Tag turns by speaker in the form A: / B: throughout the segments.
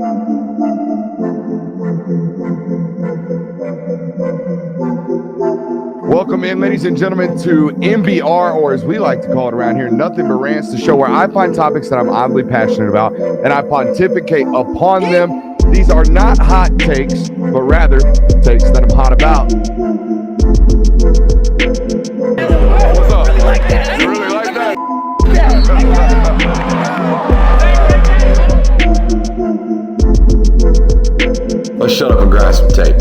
A: Welcome in, ladies and gentlemen, to MBR, or as we like to call it around here, Nothing But Rants, the show where I find topics that I'm oddly passionate about and I pontificate upon them. These are not hot takes, but rather takes that I'm hot about. What's up? You really like that? Let's shut up and grind some tape.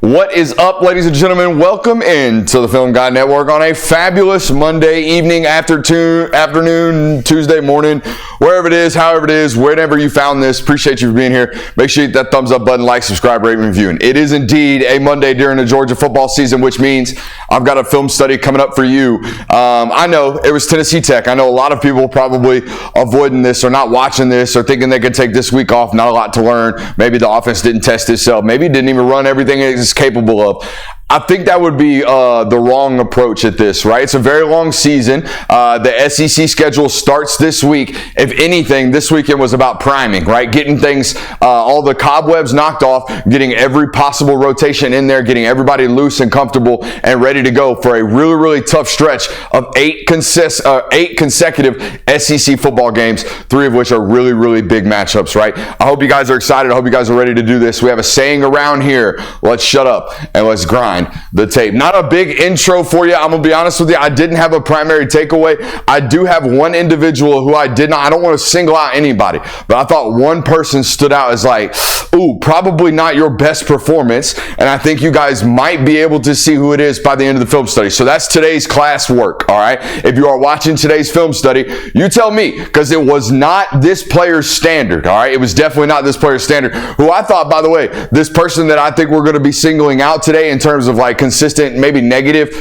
A: What is up, ladies and gentlemen? Welcome into the Film Guy Network on a fabulous Monday evening, afternoon, Tuesday morning, wherever it is, however it is, whenever you found this. Appreciate you for being here. Make sure you hit that thumbs up button, like, subscribe, rate, and review. And it is indeed a Monday during the Georgia football season, which means I've got a film study coming up for you. I know it was Tennessee Tech. I know a lot of people probably avoiding this or not watching this or thinking they could take this week off. Not a lot to learn. Maybe the offense didn't test itself. Maybe it didn't even run everything it's capable of. I think that would be the wrong approach at this, right? It's a very long season. The SEC schedule starts this week. If anything, this weekend was about priming, right? Getting things, all the cobwebs knocked off, getting every possible rotation in there, getting everybody loose and comfortable and ready to go for a really, really tough stretch of eight consecutive SEC football games, 3 of which are really, really big matchups, right? I hope you guys are excited. I hope you guys are ready to do this. We have a saying around here: let's shut up and let's grind the tape. Not a big intro for you. I'm gonna be honest with you. I didn't have a primary takeaway. I do have one individual who I don't want to single out anybody, but I thought one person stood out as like, ooh, probably not your best performance. And I think you guys might be able to see who it is by the end of the film study. So that's today's class work. All right. If you are watching today's film study, you tell me, because it was not this player's standard. All right. It was definitely not this player's standard, who I thought, by the way, this person that I think we're going to be singling out today in terms of like consistent, maybe negative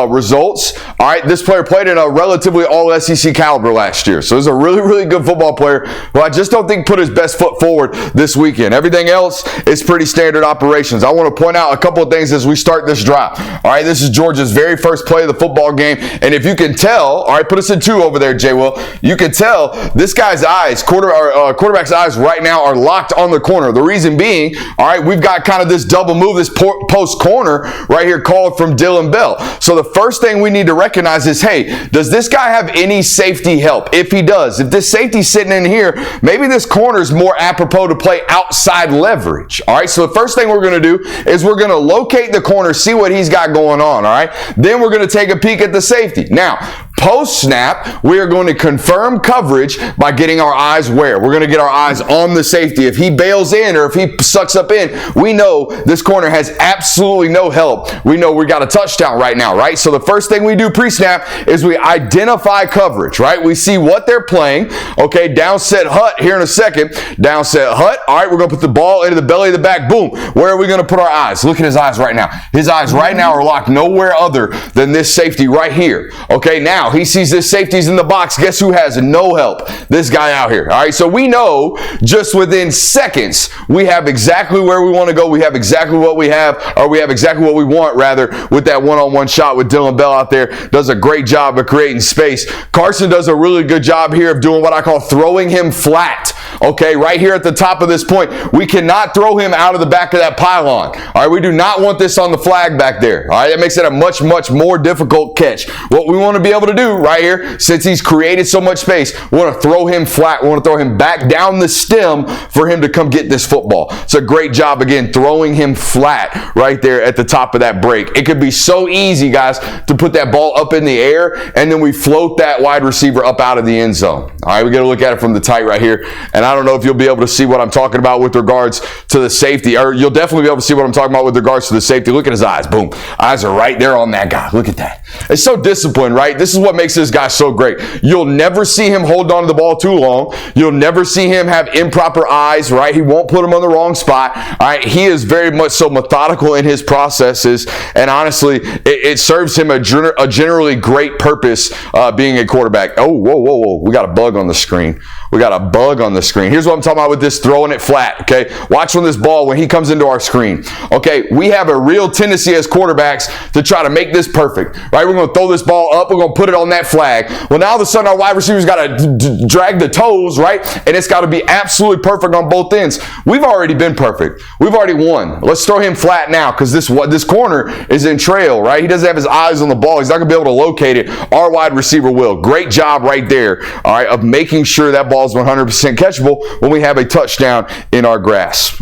A: results. All right, this player played in a relatively all SEC caliber last year. So he's a really, really good football player who I just don't think put his best foot forward this weekend. Everything else is pretty standard operations. I want to point out a couple of things as we start this drive. All right, this is Georgia's very first play of the football game. And if you can tell, all right, put us in 2 over there, J. Will. You can tell this guy's eyes, quarterback's eyes right now are locked on the corner. The reason being, all right, we've got kind of this double move, this post corner right here called from Dylan Bell. So the first thing we need to recognize is, hey, does this guy have any safety help? If he does, if this safety's sitting in here, maybe this corner is more apropos to play outside leverage. All right, so the first thing we're going to do is we're going to locate the corner, see what he's got going on. All right, then we're going to take a peek at the safety. Now, post snap, we are going to confirm coverage by getting our eyes where? We're going to get our eyes on the safety. If he bails in or if he sucks up in, we know this corner has absolutely no help. We know we got a touchdown right now, right? So the first thing we do pre-snap is we identify coverage, right? We see what they're playing. Okay, down set hut here in a second. Down set hut. All right, we're going to put the ball into the belly of the back. Boom. Where are we going to put our eyes? Look at his eyes right now. His eyes right now are locked nowhere other than this safety right here. Okay, now he sees this safety's in the box. Guess who has no help? This guy out here. All right, so we know just within seconds we have exactly where we want to go. We have exactly what we have, or we have exactly what we want, rather, with that one-on-one shot with Dylan Bell out there. Does a great job of creating space. Carson does a really good job here of doing what I call throwing him flat. Okay, right here at the top of this point. We cannot throw him out of the back of that pylon. All right, we do not want this on the flag back there. All right, it makes it a much, much more difficult catch. What we want to be able to do right here, since he's created so much space, we want to throw him flat. We want to throw him back down the stem for him to come get this football. It's a great job, again, throwing him flat right there at the top of that break. It could be so easy, guys, to put that ball up in the air, and then we float that wide receiver up out of the end zone. All right, we got to look at it from the tight right here. And I don't know if you'll be able to see what I'm talking about with regards to the safety, or you'll definitely be able to see what I'm talking about with regards to the safety. Look at his eyes. Boom. Eyes are right there on that guy. Look at that. It's so disciplined, right? This is what makes this guy so great. You'll never see him hold on to the ball too long. You'll never see him have improper eyes, right? He won't put him on the wrong spot. All right. He is very much so methodical in his processes. And honestly, it serves him a generally great purpose being a quarterback. Oh, whoa. We got a bug on the screen. Here's what I'm talking about with this throwing it flat, okay? Watch when he comes into our screen. Okay, we have a real tendency as quarterbacks to try to make this perfect, right? We're going to throw this ball up. We're going to put it on that flag. Well, now all of a sudden our wide receiver's got to drag the toes, right? And it's got to be absolutely perfect on both ends. We've already been perfect. We've already won. Let's throw him flat now because this corner is in trail, right? He doesn't have his eyes on the ball. He's not going to be able to locate it. Our wide receiver will. Great job right there, all right, of making sure that ball is 100% catchable when we have a touchdown in our grasp.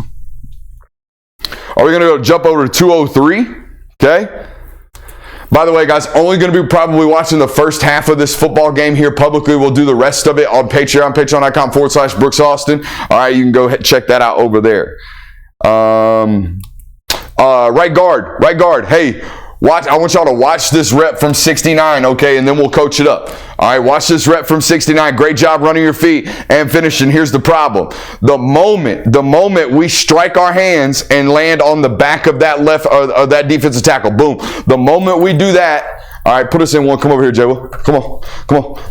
A: Are we going to go jump over to 203? Okay. By the way, guys, only going to be probably watching the first half of this football game here publicly. We'll do the rest of it on Patreon, patreon.com/Brooks Austin. All right, you can go ahead and check that out over there. Right guard. Hey, watch. I want y'all to watch this rep from 69, okay, and then we'll coach it up. All right, watch this rep from 69. Great job running your feet and finishing. Here's the problem. The moment we strike our hands and land on the back of that left or that defensive tackle, boom. The moment we do that, all right, put us in one. Come over here, Jay. Come on.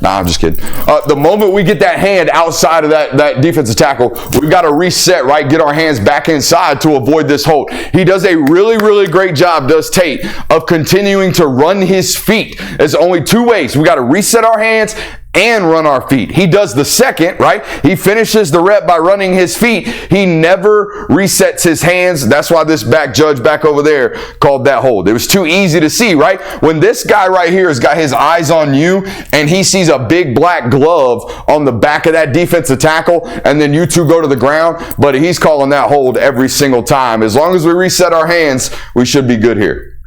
A: Nah, I'm just kidding. The moment we get that hand outside of that defensive tackle, we've got to reset, right? Get our hands back inside to avoid this hold. He does a really, really great job, does Tate, of continuing to run his feet. There's only two ways. We got to reset our hands and run our feet. He does the second, right? He finishes the rep by running his feet. He never resets his hands. That's why this judge back over there called that hold. It was too easy to see, right? When this guy right here has got his eyes on you and he sees a big black glove on the back of that defensive tackle and then you two go to the ground, but he's calling that hold every single time. As long as we reset our hands, we should be good here.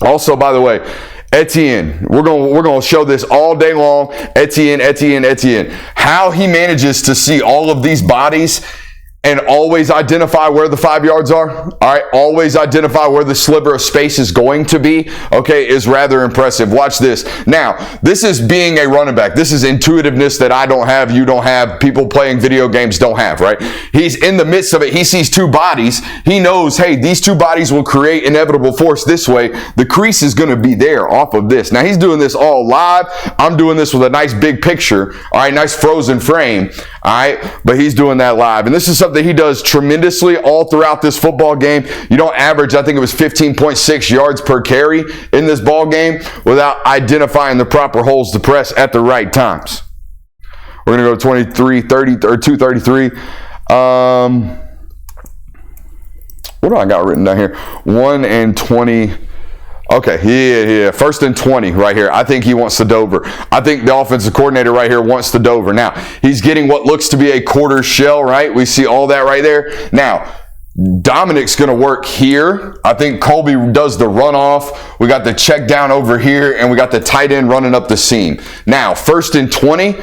A: Also, by the way, Etienne, we're going to show this all day long. Etienne. How he manages to see all of these bodies and always identify where the 5 yards are, all right, always identify where the sliver of space is going to be, okay, is rather impressive. Watch this. Now, this is being a running back. This is intuitiveness that I don't have, you don't have, people playing video games don't have, right? He's in the midst of it. He sees two bodies. He knows, hey, these two bodies will create inevitable force this way. The crease is going to be there off of this. Now, he's doing this all live. I'm doing this with a nice big picture, all right, nice frozen frame, all right, but he's doing that live. And this is something he does tremendously all throughout this football game. You don't average, I think it was 15.6 yards per carry in this ball game without identifying the proper holes to press at the right times. We're going to go 23-30 or 233. What do I got written down here? 1 and 20. Okay, yeah. 1st and 20 right here. I think he wants the Dover. I think the offensive coordinator right here wants the Dover. Now, he's getting what looks to be a quarter shell, right? We see all that right there. Now, Dominic's going to work here. I think Colby does the runoff. We got the check down over here, and we got the tight end running up the seam. Now, 1st and 20.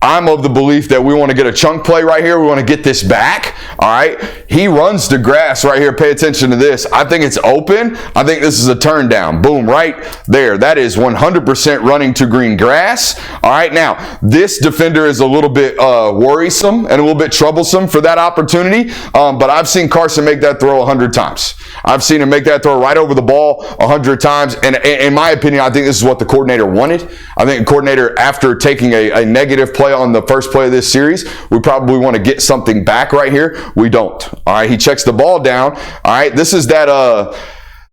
A: I'm of the belief that we want to get a chunk play right here. We want to get this back. All right. He runs the grass right here. Pay attention to this. I think it's open. I think this is a turn down. Boom, right there. That is 100% running to green grass. All right. Now, this defender is a little bit worrisome and a little bit troublesome for that opportunity. But I've seen Carson make that throw 100 times. I've seen him make that throw right over the ball 100 times. And in my opinion, I think this is what the coordinator wanted. I think the coordinator, after taking a negative play on the first play of this series, we probably want to get something back right here. We don't. All right. He checks the ball down. All right. This is that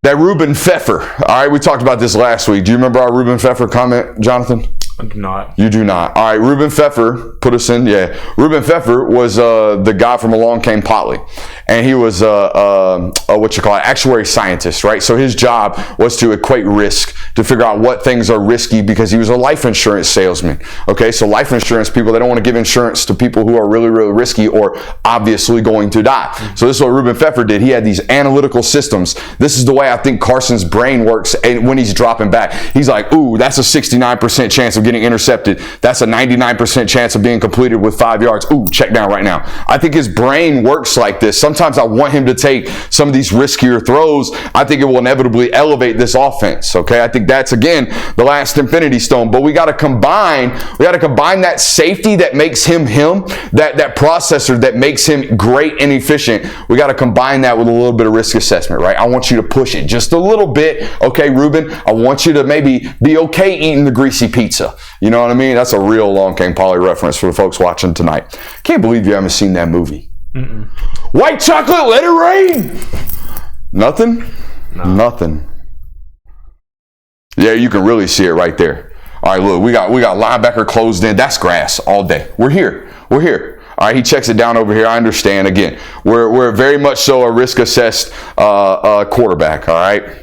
A: Ruben Feffer. All right. We talked about this last week. Do you remember our Ruben Feffer comment, Jonathan?
B: I do not.
A: You do not. All right. Ruben Feffer, put us in. Yeah. Ruben Feffer was the guy from Along Came Potley. And he was actuary scientist, right? So his job was to equate risk, to figure out what things are risky, because he was a life insurance salesman. Okay, so life insurance people, they don't want to give insurance to people who are really, really risky or obviously going to die. So this is what Ruben Feffer did. He had these analytical systems. This is the way I think Carson's brain works when he's dropping back. He's like, ooh, that's a 69% chance of getting intercepted. That's a 99% chance of being completed with 5 yards. Ooh, check down right now. I think his brain works like this. Sometimes I want him to take some of these riskier throws. I think it will inevitably elevate this offense. Okay, I think that's again the last infinity stone. But we got to combine that safety that makes him that processor that makes him great and efficient. We got to combine that with a little bit of risk assessment, right? I want you to push it just a little bit. Okay, Ruben, I want you to maybe be okay eating the greasy pizza. You know what I mean? That's a real Long Came Poly reference for the folks watching tonight. Can't believe you haven't seen that movie. Mm-mm. White chocolate, let it rain. Nothing? No. Nothing. Yeah, you can really see it right there. All right, look, we got linebacker closed in. That's grass all day. We're here. All right, he checks it down over here. I understand. Again, we're very much so a risk-assessed quarterback. All right.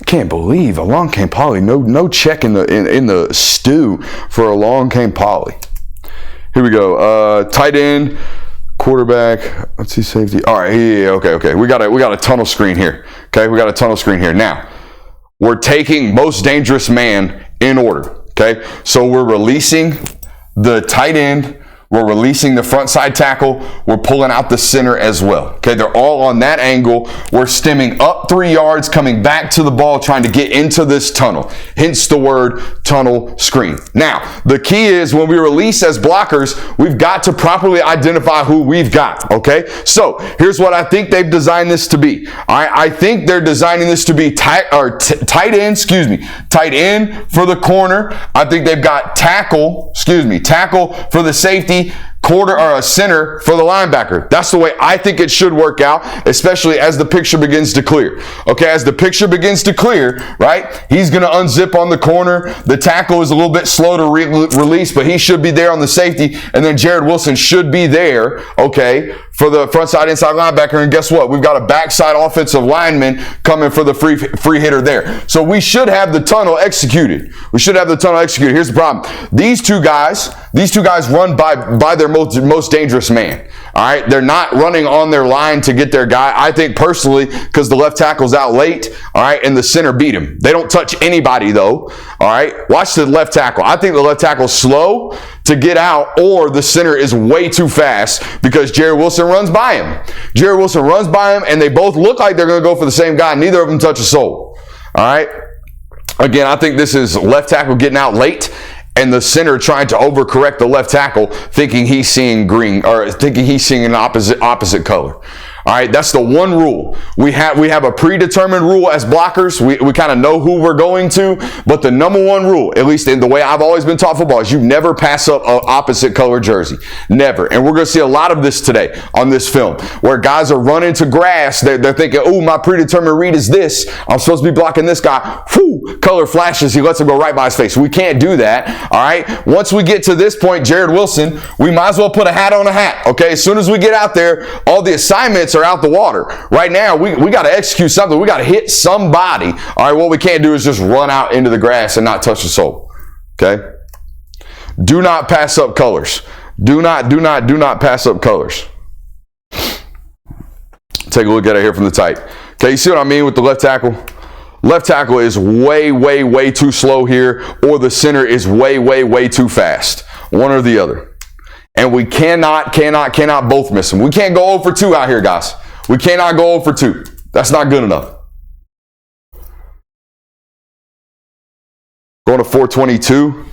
A: Can't believe a long cane poly. No check in the stew for a long cane poly. Here we go. Tight end, quarterback. Let's see, safety. All right. Yeah. Okay. We got a tunnel screen here. Okay. We got a tunnel screen here. Now we're taking most dangerous man in order. Okay. So we're releasing the tight end. We're releasing the front side tackle. We're pulling out the center as well. Okay, they're all on that angle. We're stemming up 3 yards, coming back to the ball, trying to get into this tunnel. Hence the word tunnel screen. Now, the key is when we release as blockers, we've got to properly identify who we've got. Okay, so here's what I think they've designed this to be. I think they're designing this to be tight end for the corner. I think they've got tackle for the safety, quarter or a center for the linebacker. That's the way I think it should work out, especially as the picture begins to clear. Okay, as the picture begins to clear, right, he's going to unzip on the corner. The tackle is a little bit slow to release, but he should be there on the safety. And then Jared Wilson should be there, okay, for the front side inside linebacker. And guess what? We've got a backside offensive lineman coming for the free hitter there. So we should have the tunnel executed. Here's the problem. These two guys run by their most dangerous man. All right. They're not running on their line to get their guy. I think personally, because the left tackle's out late. All right. And the center beat him. They don't touch anybody though. All right. Watch the left tackle. I think the left tackle's slow to get out, or the center is way too fast because Jared Wilson runs by him. And they both look like they're going to go for the same guy. Neither of them touch a soul. All right. Again, I think this is left tackle getting out late and the center trying to overcorrect the left tackle, thinking he's seeing green or thinking he's seeing an opposite color. All right, that's the one rule. We have a predetermined rule as blockers. We kind of know who we're going to, but the number one rule, at least in the way I've always been taught football, is you never pass up an opposite color jersey. Never. And we're going to see a lot of this today on this film, where guys are running to grass. They're thinking, oh, my predetermined read is this. I'm supposed to be blocking this guy. Whew, color flashes. He lets him go right by his face. We can't do that. All right. Once we get to this point, Jared Wilson, we might as well put a hat on a hat. Okay. As soon as we get out there, all the assignments are out the water. Right now, we got to execute something. We got to hit somebody. All right, what we can't do is just run out into the grass and not touch the soul. Okay? Do not pass up colors. Do not pass up colors. Take a look at it here from the tight. Okay, you see what I mean with the left tackle? Left tackle is way too slow here, or the center is way too fast. One or the other. And we cannot both miss them. We can't go 0 for 2 out here, guys. We cannot go 0 for 2. That's not good enough. Going to 422.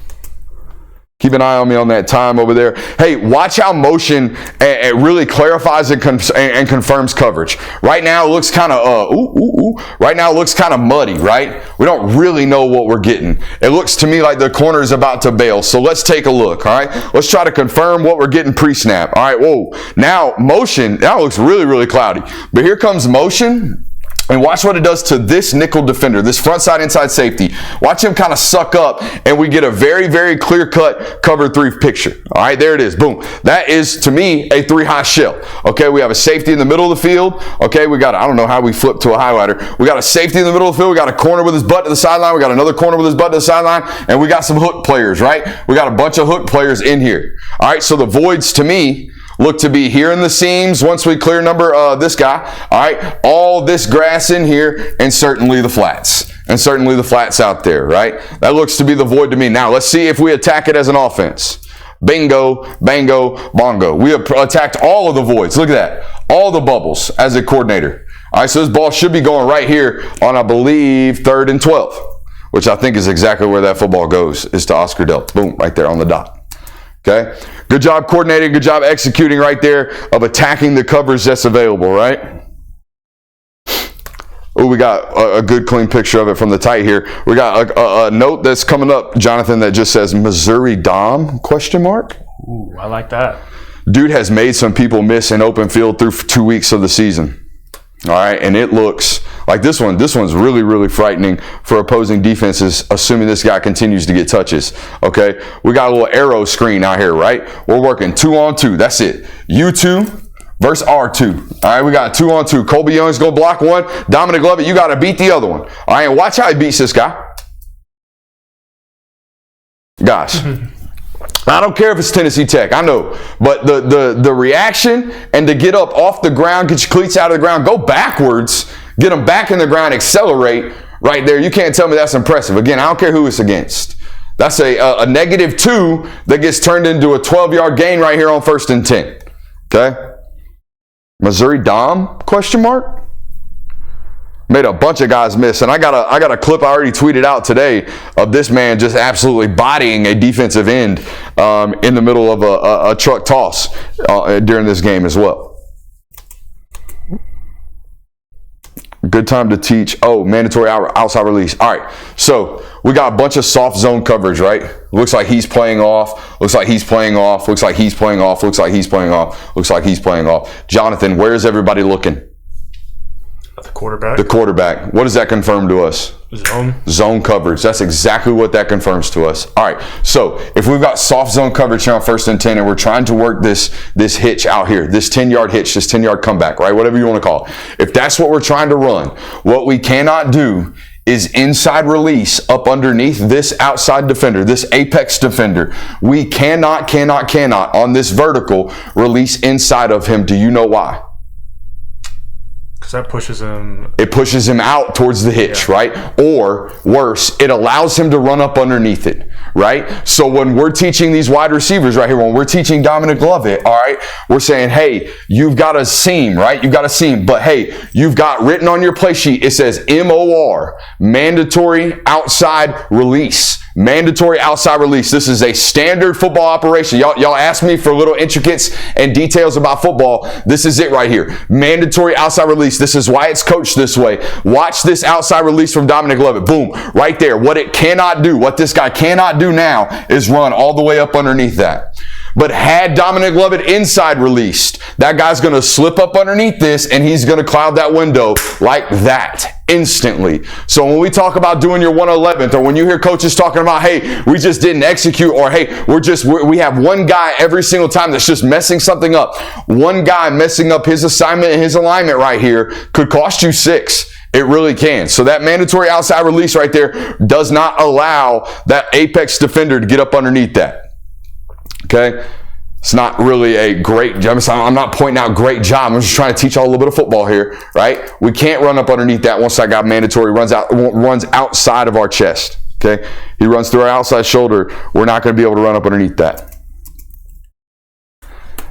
A: Keep an eye on me on that time over there. Hey, watch how motion really clarifies and confirms coverage. Right now it looks kind of Right now it looks kind of muddy, right? We don't really know what we're getting. It looks to me like the corner is about to bail. So let's take a look, all right? Let's try to confirm what we're getting pre-snap. All right, whoa. Now motion, now it looks really cloudy. But here comes motion. And watch what it does to this nickel defender, this front side inside safety. Watch him kind of suck up, and we get a very clear-cut cover 3 picture. All right, there it is. Boom. That is, to me, a 3-high shell. Okay, we have a safety in the middle of the field. Okay, we got, I don't know how we flip to a highlighter. We got a safety in the middle of the field. We got a corner with his butt to the sideline. We got another corner with his butt to the sideline. And we got some hook players, right? We got a bunch of hook players in here. All right, so the voids, to me, look to be here in the seams once we clear this guy. All right, all this grass in here, and certainly the flats. Out there, right? That looks to be the void to me. Now, let's see if we attack it as an offense. Bingo, bango, bongo. We have attacked all of the voids. Look at that. All the bubbles as a coordinator. All right, so this ball should be going right here on, I believe, 3rd and 12, which I think is exactly where that football goes, is to Oscar Delp. Boom, right there on the dot. Okay, good job coordinating, good job executing right there of attacking the coverage that's available, right? Oh, we got a good clean picture of it from the tight here. We got a note that's coming up, Jonathan, that just says Missouri Dom, question mark?
B: Ooh, I like that.
A: Dude has made some people miss an open field through 2 weeks of the season. All right, and it looks like this one. This one's really, really frightening for opposing defenses, assuming this guy continues to get touches. Okay, we got a little arrow screen out here, right? We're working 2-on-2. That's it. U2 versus R2. All right, we got 2-on-2. Colby Young's gonna block one. Dominic Lovett, you got to beat the other one. All right, and watch how he beats this guy. Gosh. I don't care if it's Tennessee Tech, I know, but the reaction and to get up off the ground, get your cleats out of the ground, go backwards, get them back in the ground, accelerate right there. You can't tell me that's impressive. Again, I don't care who it's against. That's a -2 that gets turned into a 12-yard gain right here on 1st and 10. Okay? Missouri Dom, question mark? Made a bunch of guys miss, and I got a clip I already tweeted out today of this man just absolutely bodying a defensive end in the middle of a truck toss during this game as well. Good time to teach. Oh, mandatory outside release. All right, so we got a bunch of soft zone coverage, right? Looks like he's playing off. Looks like he's playing off. Looks like he's playing off. Looks like he's playing off. Looks like he's playing off. Jonathan, where's everybody looking?
B: The quarterback.
A: The quarterback. What does that confirm to us? Zone coverage. That's exactly what that confirms to us. All right. So if we've got soft zone coverage here on 1st and 10, and we're trying to work this hitch out here, this 10-yard hitch, this 10-yard comeback, right? Whatever you want to call it. If that's what we're trying to run, what we cannot do is inside release up underneath this outside defender, this apex defender. We cannot on this vertical release inside of him. Do you know why?
B: Because that pushes him.
A: It pushes him out towards the hitch, yeah. Right? Or worse, it allows him to run up underneath it, right? So when we're teaching these wide receivers right here, when we're teaching Dominic Lovett, all right, we're saying, hey, you've got a seam, right? You've got a seam, but hey, you've got written on your play sheet, it says MOR, mandatory outside release. Mandatory outside release. This is a standard football operation. Y'all ask me for little intricates and details about football. This is it right here. Mandatory outside release. This is why it's coached this way. Watch this outside release from Dominic Lovett. Boom. Right there. What it cannot do, what this guy cannot do now is run all the way up underneath that. But had Dominic Lovett inside released, that guy's going to slip up underneath this and he's going to cloud that window like that instantly. So when we talk about doing your 111th, or when you hear coaches talking about, hey, we just didn't execute, or hey, we have one guy every single time that's just messing something up. One guy messing up his assignment and his alignment right here could cost you 6. It really can. So that mandatory outside release right there does not allow that apex defender to get up underneath that. Okay, it's not really a great job. I'm not pointing out great job. I'm just trying to teach y'all a little bit of football here, right? We can't run up underneath that once that guy mandatory runs outside of our chest. Okay, he runs through our outside shoulder. We're not going to be able to run up underneath that.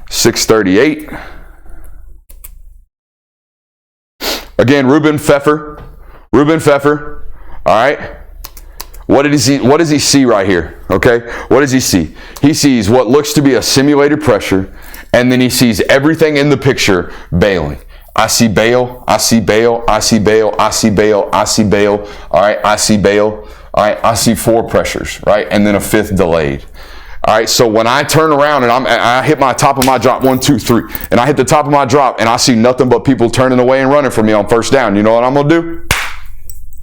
A: 638. Again, Ruben Feffer. All right. What does he see right here? Okay, what does he see? He sees what looks to be a simulated pressure, and then he sees everything in the picture bailing. I see bail, I see bail, I see bail, I see bail, I see bail. All right, I see bail. All right, I see 4 pressures, right, and then a 5th delayed. All right, so when I turn around and I hit my top of my drop, 1, 2, 3, and I hit the top of my drop, and I see nothing but people turning away and running from me on 1st down. You know what I'm gonna do?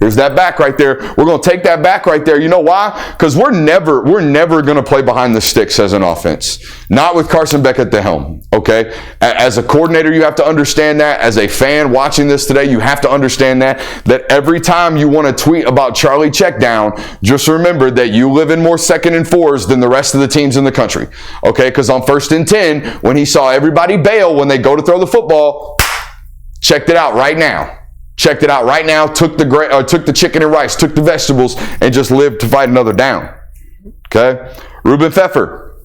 A: Here's that back right there. We're going to take that back right there. You know why? Because we're never going to play behind the sticks as an offense. Not with Carson Beck at the helm, okay? As a coordinator, you have to understand that. As a fan watching this today, you have to understand that every time you want to tweet about Charlie check down, just remember that you live in more 2nd and 4s than the rest of the teams in the country, okay? Because on 1st and 10, when he saw everybody bail when they go to throw the football, checked it out right now. Checked it out right now, took the chicken and rice, took the vegetables, and just lived to fight another down. Okay? Ruben Feffer.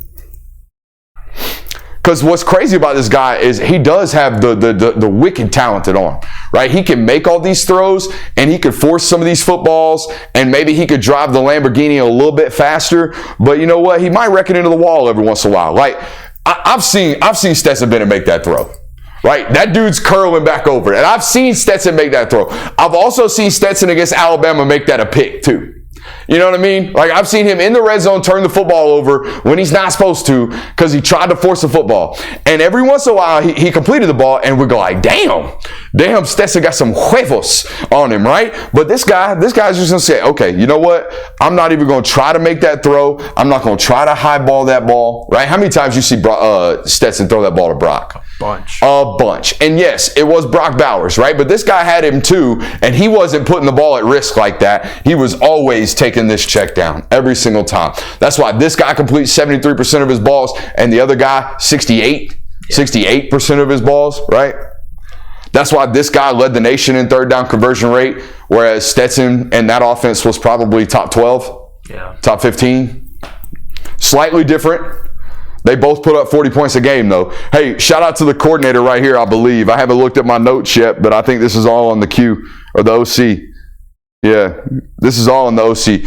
A: Because what's crazy about this guy is he does have the wicked talented arm, right? He can make all these throws, and he could force some of these footballs, and maybe he could drive the Lamborghini a little bit faster. But you know what? He might wreck it into the wall every once in a while. Like, I've seen Stetson Bennett make that throw. Right? That dude's curling back over. And I've seen Stetson make that throw. I've also seen Stetson against Alabama make that a pick too. You know what I mean? Like, I've seen him in the red zone turn the football over when he's not supposed to because he tried to force the football. And every once in a while, he completed the ball, and we go like, damn, Stetson got some huevos on him, right? But this guy's just going to say, okay, you know what? I'm not even going to try to make that throw. I'm not going to try to highball that ball, right? How many times you see Stetson throw that ball to Brock? A bunch. And yes, it was Brock Bowers, right? But this guy had him too, and he wasn't putting the ball at risk like that. He was always taking this check down every single time. That's why this guy completes 73% of his balls, and the other guy, 68% of his balls, right? That's why this guy led the nation in third down conversion rate, whereas Stetson and that offense was probably top 12, top 15. Slightly different. They both put up 40 points a game, though. Hey, shout out to the coordinator right here, I believe. I haven't looked at my notes yet, but I think this is all on the Q, or the OC. Yeah, this is all on the OC.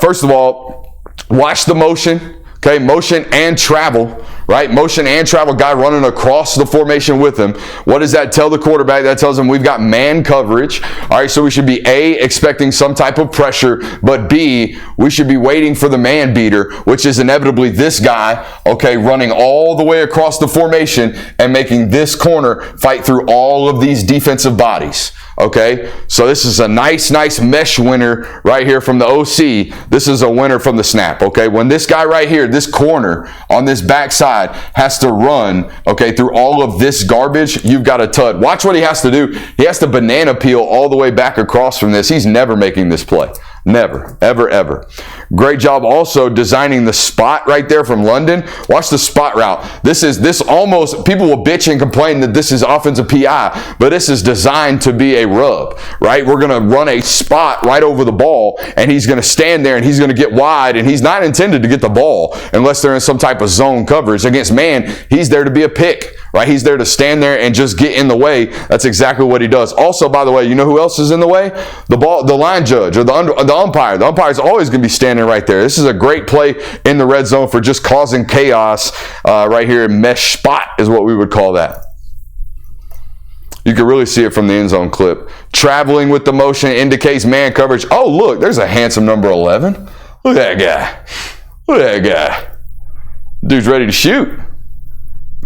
A: First of all, watch the motion. Okay, motion and travel, right? Motion and travel, guy running across the formation with him. What does that tell the quarterback? That tells him we've got man coverage. All right, so we should be A, expecting some type of pressure, but B, we should be waiting for the man beater, which is inevitably this guy, okay, running all the way across the formation and making this corner fight through all of these defensive bodies. Okay, so this is a nice mesh winner right here from the OC. This is a winner from the snap, okay? When this guy right here, this corner on this backside has to run, okay, through all of this garbage, you've got a tud. Watch what he has to do. He has to banana peel all the way back across from this. He's never making this play. Never, ever, ever. Great job also designing the spot right there from London. Watch the spot route. This almost, people will bitch and complain that this is offensive PI, but this is designed to be a rub, right? We're going to run a spot right over the ball, and he's going to stand there, and he's going to get wide, and he's not intended to get the ball unless they're in some type of zone coverage. Against man, he's there to be a pick, right? He's there to stand there and just get in the way. That's exactly what he does. Also, by the way, you know who else is in the way? The line judge, or the umpire. The umpire is always going to be standing right there. This is a great play in the red zone for just causing chaos right here. Mesh spot is what we would call that. You can really see it from the end zone clip. Traveling with the motion indicates man coverage. Oh, look, there's a handsome number 11. Look at that guy. Look at that guy. Dude's ready to shoot.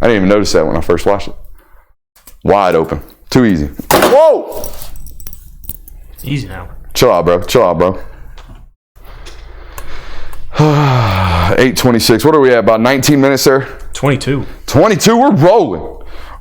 A: I didn't even notice that when I first watched it. Wide open. Too easy. Whoa!
B: Easy now.
A: Chill out, bro. Chill out, bro. 8:26. What are we at? About 19 minutes there?
B: 22.
A: 22. We're rolling.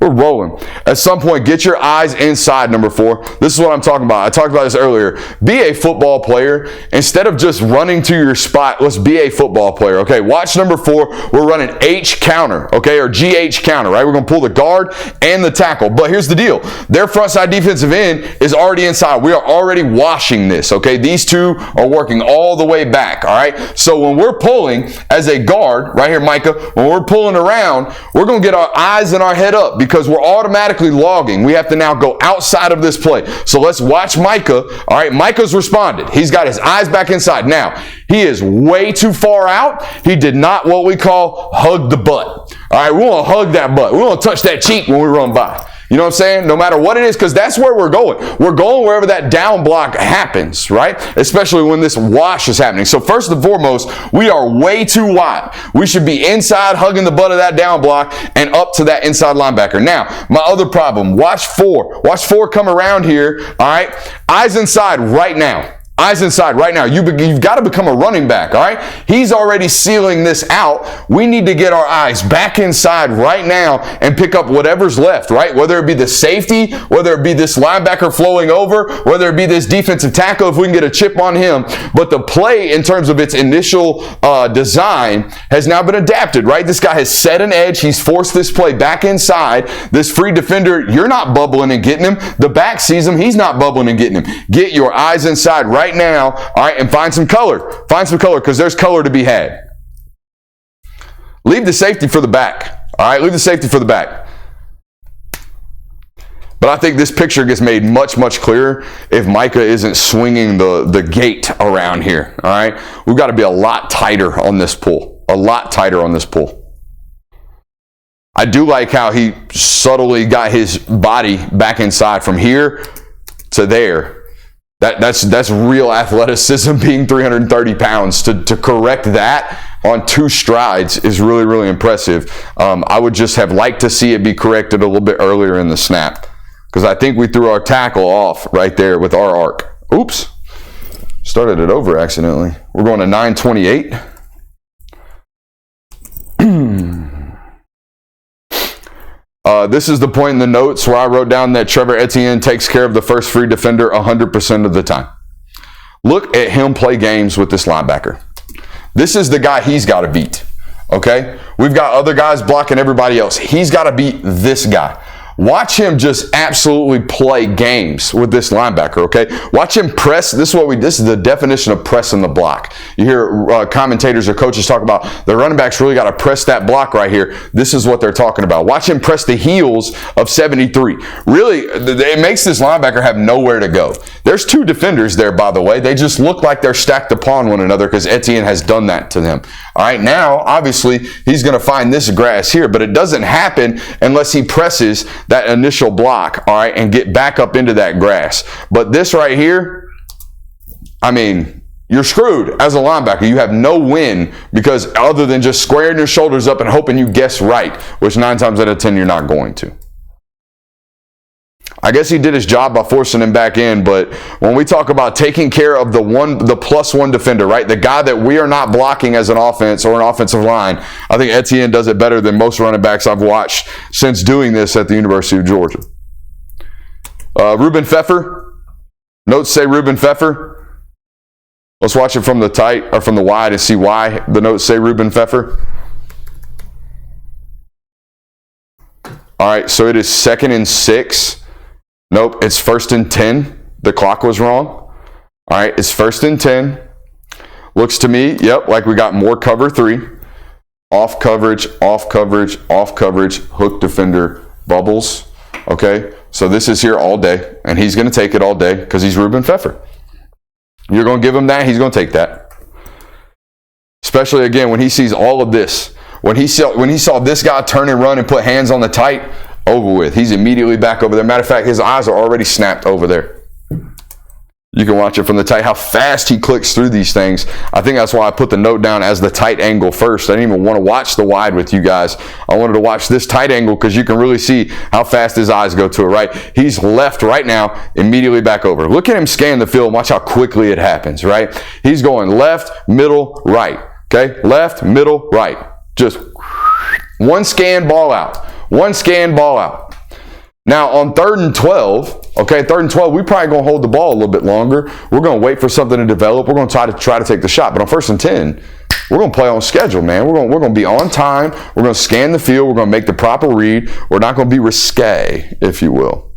A: We're rolling. At some point, get your eyes inside, number 4. This is what I'm talking about. I talked about this earlier. Be a football player. Instead of just running to your spot, let's be a football player. Okay, watch number 4. We're running H counter, okay, or GH counter, right? We're going to pull the guard and the tackle. But here's the deal. Their front side defensive end is already inside. We are already washing this, okay? These two are working all the way back, all right? So when we're pulling as a guard, right here, Micah, when we're pulling around, we're going to get our eyes and our head up because we're automatically logging. We have to now go outside of this play. So let's watch Micah. All right, Micah's responded. He's got his eyes back inside. Now, he is way too far out. He did not what we call hug the butt. All right, we want to hug that butt. We want to touch that cheek when we run by. You know what I'm saying? No matter what it is, because that's where we're going. We're going wherever that down block happens, right? Especially when this wash is happening. So first and foremost, we are way too wide. We should be inside, hugging the butt of that down block and up to that inside linebacker. Now, my other problem, watch 4. Watch 4 come around here, all right? Eyes inside right now. Eyes inside right now. You've got to become a running back, all right? He's already sealing this out. We need to get our eyes back inside right now and pick up whatever's left, right? Whether it be the safety, whether it be this linebacker flowing over, whether it be this defensive tackle, if we can get a chip on him. But the play, in terms of its initial design, has now been adapted, right? This guy has set an edge. He's forced this play back inside. This free defender, you're not bubbling and getting him. The back sees him. He's not bubbling and getting him. Get your eyes inside right now, all right, and find some color. Find some color, because there's color to be had. Leave the safety for the back. All right, leave the safety for the back. But I think this picture gets made much, much clearer if Micah isn't swinging the gate around here. All right, we've got to be a lot tighter on this pull. A lot tighter on this pull. I do like how he subtly got his body back inside from here to there. That's real athleticism, being 330 pounds. To correct that on 2 strides is really, really impressive. I would just have liked to see it be corrected a little bit earlier in the snap, because I think we threw our tackle off right there with our arc. Oops. Started it over accidentally. We're going to 9:28. This is the point in the notes where I wrote down that Trevor Etienne takes care of the first free defender 100% of the time. Look at him play games with this linebacker. This is the guy he's got to beat, okay? We've got other guys blocking everybody else. He's got to beat this guy. Watch him just absolutely play games with this linebacker, okay? Watch him press. This is the definition of pressing the block. You hear commentators or coaches talk about the running backs really got to press that block right here. This is what they're talking about. Watch him press the heels of 73. Really, it makes this linebacker have nowhere to go. There's 2 defenders there, by the way. They just look like they're stacked upon one another because Etienne has done that to them. All right, now, obviously, he's going to find this grass here, but it doesn't happen unless he presses that initial block, all right, and get back up into that grass. But this right here, I mean, you're screwed as a linebacker. You have no win, because other than just squaring your shoulders up and hoping you guess right, which 9 times out of 10 you're not going to. I guess he did his job by forcing him back in, but when we talk about taking care of the +1 defender, right, the guy that we are not blocking as an offense or an offensive line, I think Etienne does it better than most running backs I've watched since doing this at the University of Georgia. Ruben Feffer. Notes say Ruben Feffer. Let's watch it from the tight or from the wide and see why the notes say Ruben Feffer. All right, so it is 2nd and 6. Nope, it's 1st and 10. The clock was wrong. All right, it's 1st and 10. Looks to me, yep, like we got more cover 3. Off coverage, off coverage, off coverage, hook defender, bubbles. Okay, so this is here all day, and he's going to take it all day because he's Ruben Feffer. You're going to give him that, he's going to take that. Especially, again, when he sees all of this. When he saw this guy turn and run and put hands on the tight, over with. He's immediately back over there. Matter of fact, his eyes are already snapped over there. You can watch it from the tight, how fast he clicks through these things. I think that's why I put the note down as the tight angle first. I didn't even want to watch the wide with you guys. I wanted to watch this tight angle because you can really see how fast his eyes go to it, right? He's left right now, immediately back over. Look at him scan the field and watch how quickly it happens, right? He's going left, middle, right. Okay? Left, middle, right. Just one scan, ball out. One scan, ball out. Now on 3rd and 12, okay, 3rd and 12, we're probably going to hold the ball a little bit longer. We're going to wait for something to develop. We're going to try to take the shot. But on 1st and 10, we're going to play on schedule, man. We're going to be on time. We're going to scan the field. We're going to make the proper read. We're not going to be risque, if you will.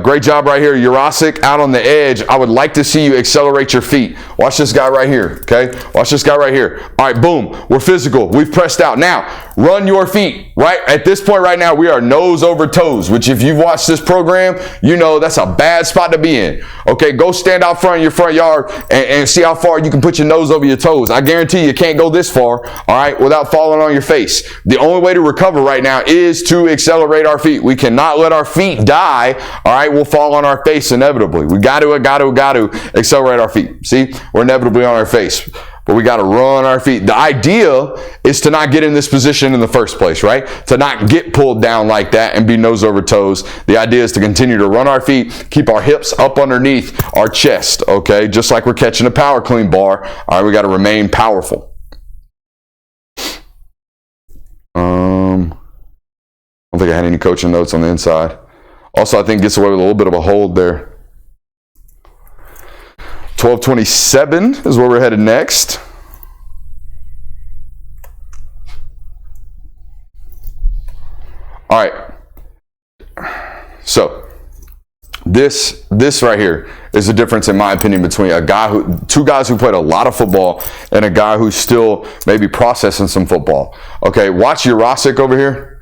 A: Great job right here. Jurasic out on the edge. I would like to see you accelerate your feet. Watch this guy right here, okay? Watch this guy right here. All right, boom. We're physical. We've pressed out. Now, run your feet, right? At this point right now, we are nose over toes, which if you've watched this program, you know that's a bad spot to be in. Okay, go stand out front in your front yard and see how far you can put your nose over your toes. I guarantee you can't go this far, all right, without falling on your face. The only way to recover right now is to accelerate our feet. We cannot let our feet die, all right? We'll fall on our face inevitably. We got to accelerate our feet. See, we're inevitably on our face, but we got to run our feet. The idea is to not get in this position in the first place, right? To not get pulled down like that and be nose over toes. The idea is to continue to run our feet, keep our hips up underneath our chest, okay? Just like we're catching a power clean bar. All right, we got to remain powerful. I don't think I had any coaching notes on the inside. Also, I think gets away with a little bit of a hold there. 12:27 is where we're headed next. All right. So this right here is the difference, in my opinion, between two guys who played a lot of football and a guy who's still maybe processing some football. Okay, watch Jurasic over here.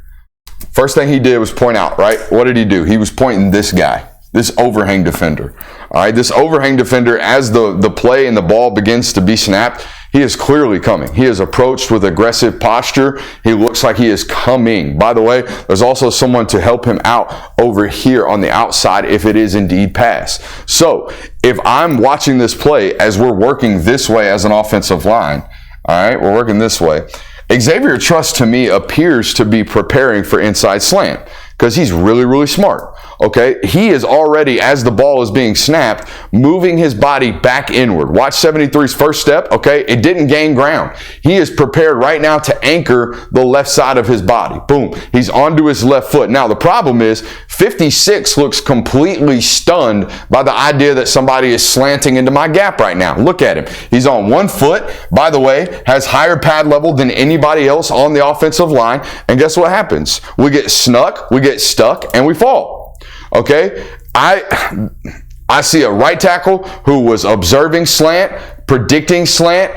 A: First thing he did was point out, right? What did he do? He was pointing this guy, this overhang defender. All right, this overhang defender, as the play and the ball begins to be snapped, He is clearly coming. He is approached with aggressive posture. He looks like he is coming. By the way, there's also someone to help him out over here on the outside if it is indeed pass. So if I'm watching this play as we're working this way as an offensive line, all right, we're working this way. Xavier Truss, to me, appears to be preparing for inside slant because he's really, really smart. Okay, he is already, as the ball is being snapped, moving his body back inward. Watch 73's first step. Okay, it didn't gain ground. He is prepared right now to anchor the left side of his body. Boom, he's onto his left foot. Now, the problem is 56 looks completely stunned by the idea that somebody is slanting into my gap right now. Look at him. He's on one foot, by the way, has higher pad level than anybody else on the offensive line. And guess what happens? We get snuck, we get stuck, and we fall. Okay, I see a right tackle who was observing slant, predicting slant,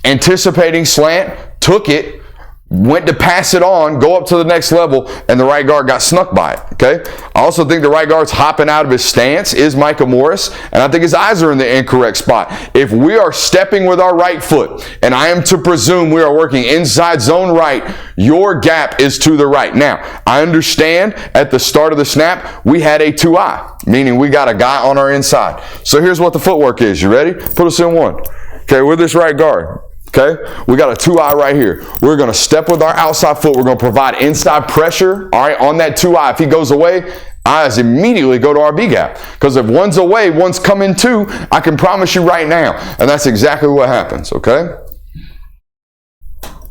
A: anticipating slant, took it, went to pass it on, go up to the next level, and the right guard got snuck by it, okay? I also think the right guard's hopping out of his stance is Micah Morris, and I think his eyes are in the incorrect spot. If we are stepping with our right foot, and I am to presume we are working inside zone right, your gap is to the right. Now, I understand at the start of the snap, we had a 2-eye, meaning we got a guy on our inside. So here's what the footwork is. You ready? Put us in one. Okay, with this right guard. Okay, we got a 2-eye right here. We're going to step with our outside foot. We're going to provide inside pressure, all right, on that 2-eye. If he goes away, eyes immediately go to our B gap. Because if one's away, one's coming too, I can promise you right now. And that's exactly what happens, okay?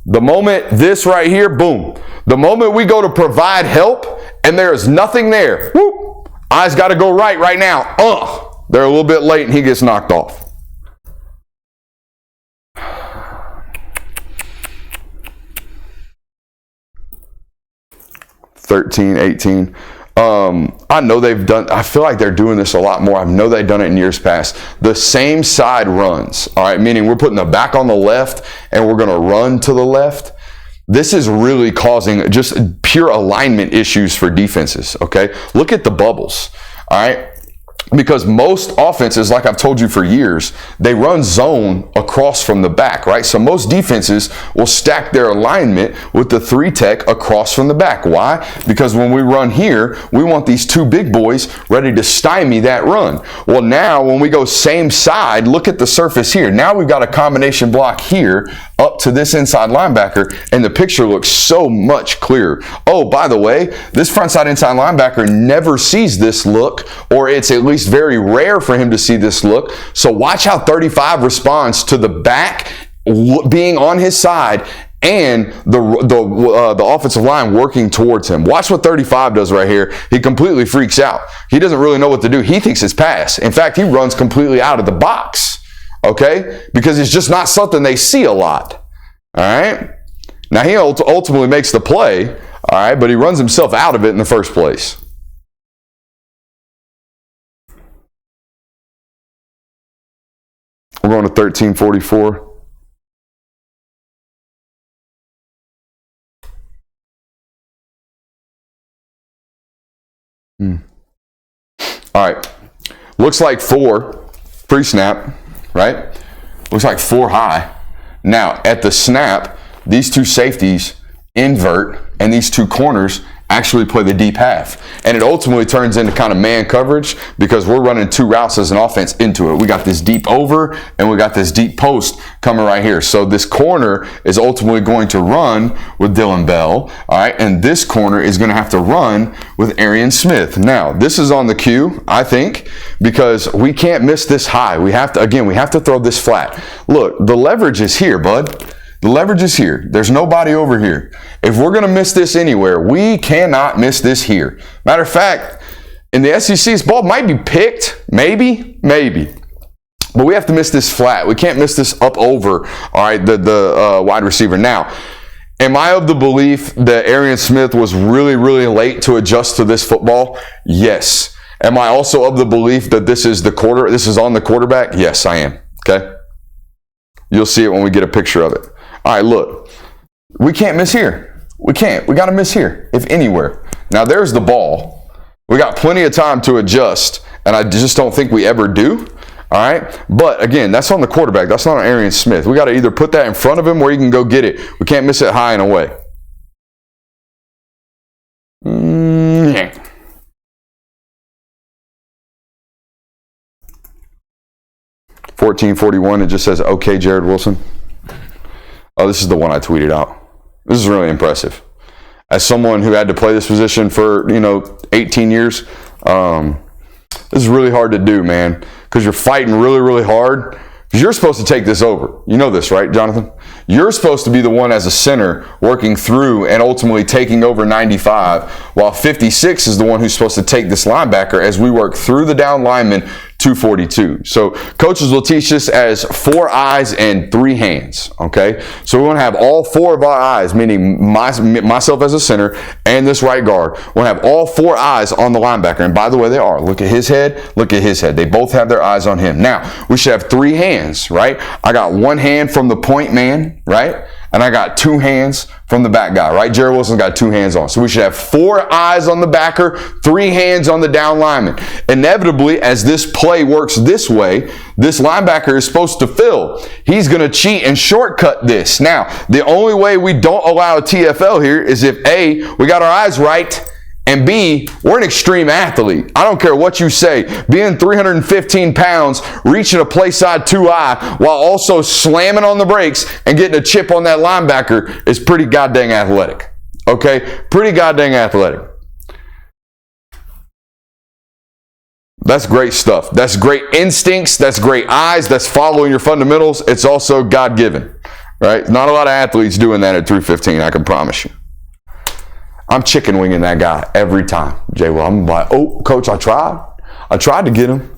A: The moment this right here, boom. The moment we go to provide help and there is nothing there, whoop, eyes got to go right now. They're a little bit late and he gets knocked off. 13, 18. I know I feel like they're doing this a lot more. I know they've done it in years past. The same side runs, all right, meaning we're putting the back on the left and we're going to run to the left. This is really causing just pure alignment issues for defenses, okay? Look at the bubbles, all right? Because most offenses, like I've told you for years, they run zone across from the back, right? So most defenses will stack their alignment with the 3 tech across from the back. Why? Because when we run here, we want these 2 big boys ready to stymie that run. Well, now when we go same side, look at the surface here. Now we've got a combination block here up to this inside linebacker, and the picture looks so much clearer. Oh, by the way, this frontside inside linebacker never sees this look, or it's at least very rare for him to see this look. So watch how 35 responds to the back being on his side and the offensive line working towards him. Watch what 35 does right here. He completely freaks out. He doesn't really know what to do. He thinks it's pass. In fact, he runs completely out of the box, okay? Because it's just not something they see a lot, all right? Now, he ultimately makes the play, all right, but he runs himself out of it in the first place. We're going to 1344. All right. Looks like 4 pre-snap, right? Looks like 4 high. Now, at the snap, these 2 safeties invert, and these 2 corners actually play the deep half. And it ultimately turns into kind of man coverage because we're running 2 routes as an offense into it. We got this deep over and we got this deep post coming right here. So this corner is ultimately going to run with Dylan Bell, all right? And this corner is going to have to run with Arian Smith. Now, this is on the cue, I think, because we can't miss this high. We have to throw this flat. Look, the leverage is here, bud. The leverage is here. There's nobody over here. If we're going to miss this anywhere, we cannot miss this here. Matter of fact, in the SEC, this ball might be picked. Maybe. But we have to miss this flat. We can't miss this up over, all right, the wide receiver. Now, am I of the belief that Arian Smith was really, really late to adjust to this football? Yes. Am I also of the belief that this is on the quarterback? Yes, I am. Okay? You'll see it when we get a picture of it. All right, look, we can't miss here. We can't. We got to miss here, if anywhere. Now, there's the ball. We got plenty of time to adjust, and I just don't think we ever do. All right. But again, that's on the quarterback. That's not on Arian Smith. We got to either put that in front of him where he can go get it. We can't miss it high and away. Yeah. $14.41. It just says, okay, Jared Wilson. Oh, this is the one I tweeted out. This is really impressive. As someone who had to play this position for, 18 years, this is really hard to do, man, because you're fighting really, really hard. Because you're supposed to take this over. You know this, right, Jonathan? You're supposed to be the one as a center working through and ultimately taking over 95, while 56 is the one who's supposed to take this linebacker as we work through the down lineman to 42. So coaches will teach this as 4 eyes and 3 hands, okay? So we want to have all 4 of our eyes, meaning myself as a center and this right guard. We'll have all 4 eyes on the linebacker. And by the way, they are. Look at his head. Look at his head. They both have their eyes on him. Now, we should have 3 hands, right? I got 1 hand from the point man, right? And I got 2 hands from the back guy, right? Jared Wilson's got 2 hands on. So we should have 4 eyes on the backer, 3 hands on the down lineman. Inevitably, as this play works this way, this linebacker is supposed to fill. He's going to cheat and shortcut this. Now, the only way we don't allow a TFL here is if A, we got our eyes right, and B, we're an extreme athlete. I don't care what you say. Being 315 pounds, reaching a play side 2-eye, while also slamming on the brakes and getting a chip on that linebacker is pretty goddamn athletic. Okay? Pretty goddamn athletic. That's great stuff. That's great instincts. That's great eyes. That's following your fundamentals. It's also God-given. Right? Not a lot of athletes doing that at 315, I can promise you. I'm chicken winging that guy every time. Jay, well, I'm like, oh, coach, I tried to get him.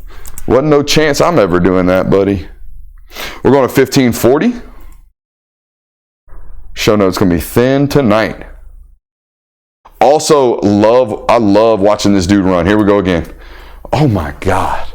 A: Wasn't no chance I'm ever doing that, buddy. We're going to 1540. Show notes going to be thin tonight. Also, I love watching this dude run. Here we go again. Oh my God.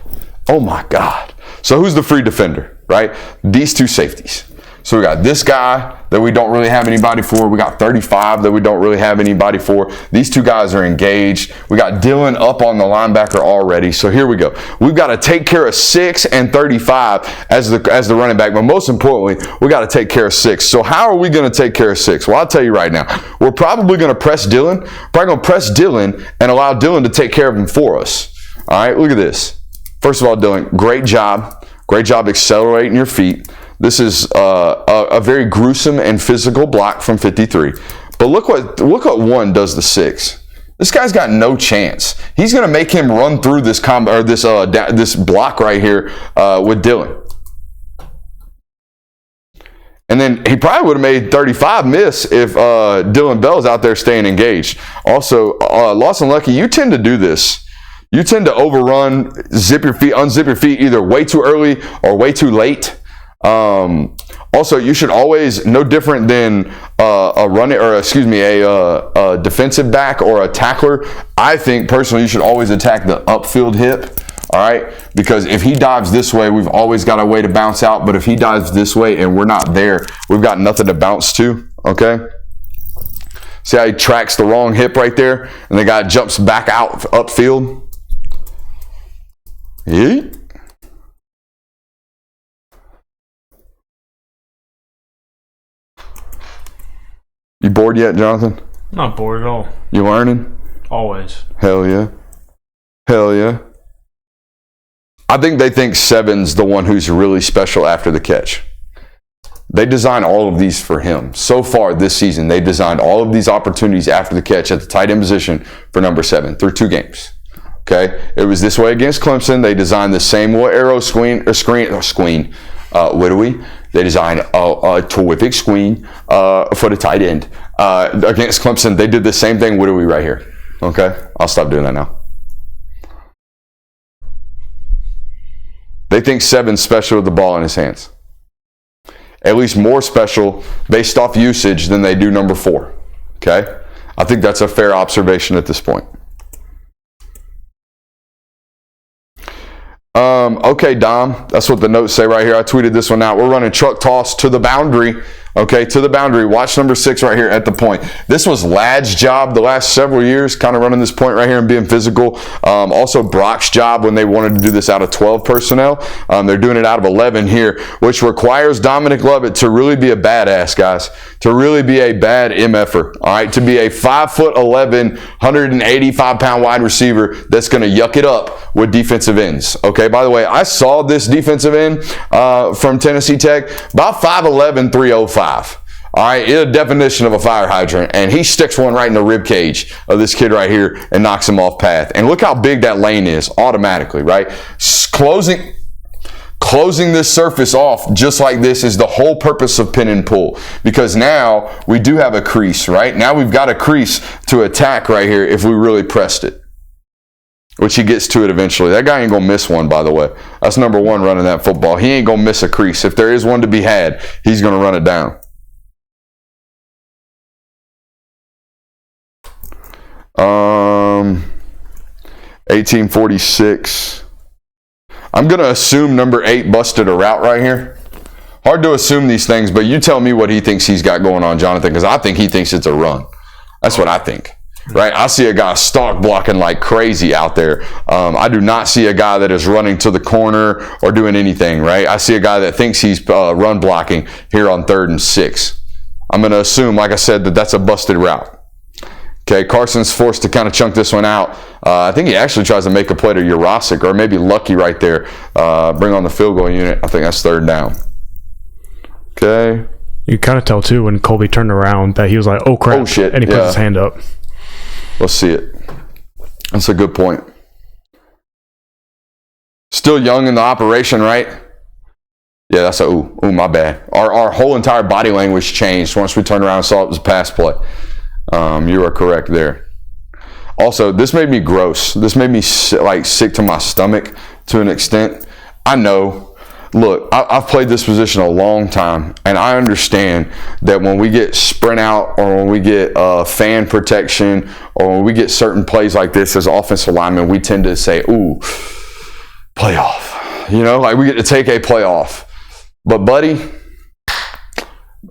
A: Oh my God. So who's the free defender, right? These 2 safeties. So we got this guy that we don't really have anybody for. We got 35 that we don't really have anybody for. These 2 guys are engaged. We got Dylan up on the linebacker already. So here we go. We've got to take care of 6 and 35 as the running back. But most importantly, we got to take care of 6. So how are we going to take care of 6? Well, I'll tell you right now. We're probably going to press Dylan. Probably going to press Dylan and allow Dylan to take care of him for us. All right, look at this. First of all, Dylan, great job. Great job accelerating your feet. This is a very gruesome and physical block from 53. But look what 1 does to 6. This guy's got no chance. He's going to make him run through this this block right here with Dylan. And then he probably would have made 35 miss if Dylan Bell's out there staying engaged. Also, Lawson Lucky, you tend to do this. You tend to overrun, unzip your feet either way too early or way too late. Also, you should always, no different than a defensive back or a tackler. I think personally, you should always attack the upfield hip. All right, because if he dives this way, we've always got a way to bounce out. But if he dives this way and we're not there, we've got nothing to bounce to. Okay. See how he tracks the wrong hip right there, and the guy jumps back out upfield. Yeah. You bored yet, Jonathan?
B: Not bored at all.
A: You learning?
B: Always.
A: Hell yeah. Hell yeah. I think they think 7's the one who's really special after the catch. They designed all of these for him. So far this season, they've designed all of these opportunities after the catch at the tight end position for number 7 through 2 games. Okay? It was this way against Clemson. They designed the same arrow screen. Widowy. They designed a terrific screen for the tight end. Against Clemson, they did the same thing Widowy right here. Okay? I'll stop doing that now. They think 7's special with the ball in his hands. At least more special based off usage than they do number 4. Okay? I think that's a fair observation at this point. Okay, Dom. That's what the notes say right here. I tweeted this one out. We're running truck toss to the boundary. Okay, to the boundary. Watch number 6 right here at the point. This was Ladd's job the last several years, kind of running this point right here and being physical. Also Brock's job when they wanted to do this out of 12 personnel. They're doing it out of 11 here, which requires Dominic Lovett to really be a badass, guys. To really be a bad MFer. All right, to be a 5'11", 185-pound wide receiver that's going to yuck it up with defensive ends. Okay, by the way, I saw this defensive end from Tennessee Tech, about 5'11", 305. All right, it's a definition of a fire hydrant, and he sticks one right in the rib cage of this kid right here and knocks him off path. And look how big that lane is automatically, right? Closing this surface off just like this is the whole purpose of pin and pull, because now we do have a crease, right? Now we've got a crease to attack right here if we really pressed it, which he gets to it eventually. That guy ain't going to miss one, by the way. That's number 1 running that football. He ain't going to miss a crease. If there is one to be had, he's going to run it down. 1846. I'm going to assume number 8 busted a route right here. Hard to assume these things, but you tell me what he thinks he's got going on, Jonathan, because I think he thinks it's a run. That's what I think. Right, I see a guy stalk blocking like crazy out there. I do not see a guy that is running to the corner or doing anything, right? I see a guy that thinks he's run blocking here on 3rd and 6. I'm going to assume, like I said, that that's a busted route. Okay, Carson's forced to kind of chunk this one out. I think he actually tries to make a play to Urosic, or maybe Lucky right there. Bring on the field goal unit. I think that's 3rd down. Okay.
B: You kind of tell, too, when Colby turned around that he was like, oh, crap.
A: Oh, shit.
B: And he puts his hand up.
A: Let's see it. That's a good point. Still young in the operation, right? Yeah, that's a ooh, my bad. Our whole entire body language changed once we turned around and saw it was a pass play. You are correct there. Also, this made me gross. This made me sick to my stomach to an extent. I know. Look, I've played this position a long time, and I understand that when we get sprint out, or when we get fan protection, or when we get certain plays like this as offensive linemen, we tend to say, ooh, playoff. You know, like we get to take a playoff. But, buddy,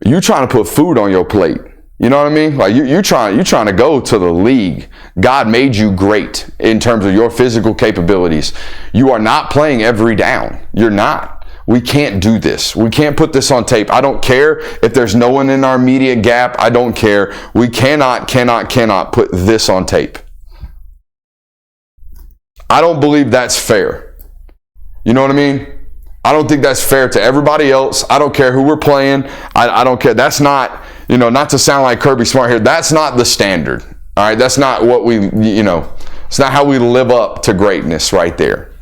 A: you trying to put food on your plate. You know what I mean? Like you're trying to go to the league. God made you great in terms of your physical capabilities. You are not playing every down. You're not. We can't do this. We can't put this on tape. I don't care if there's no one in our immediate gap. I don't care. We cannot put this on tape. I don't believe that's fair. You know what I mean? I don't think that's fair to everybody else. I don't care who we're playing. I don't care. That's not, not to sound like Kirby Smart here, that's not the standard. All right? That's not what it's not how we live up to greatness right there.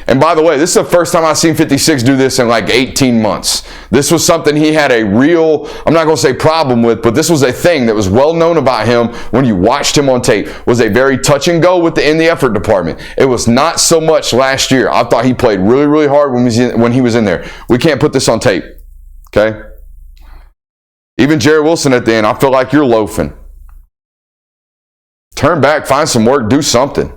A: And by the way, this is the first time I've seen 56 do this in like 18 months. This was something he had a real, I'm not going to say problem with, but this was a thing that was well known about him when you watched him on tape, was a very touch and go in the effort department. It was not so much last year. I thought he played really, really hard when he was in there. We can't put this on tape. Okay? Even Jerry Wilson at the end, I feel like you're loafing. Turn back, find some work, do something.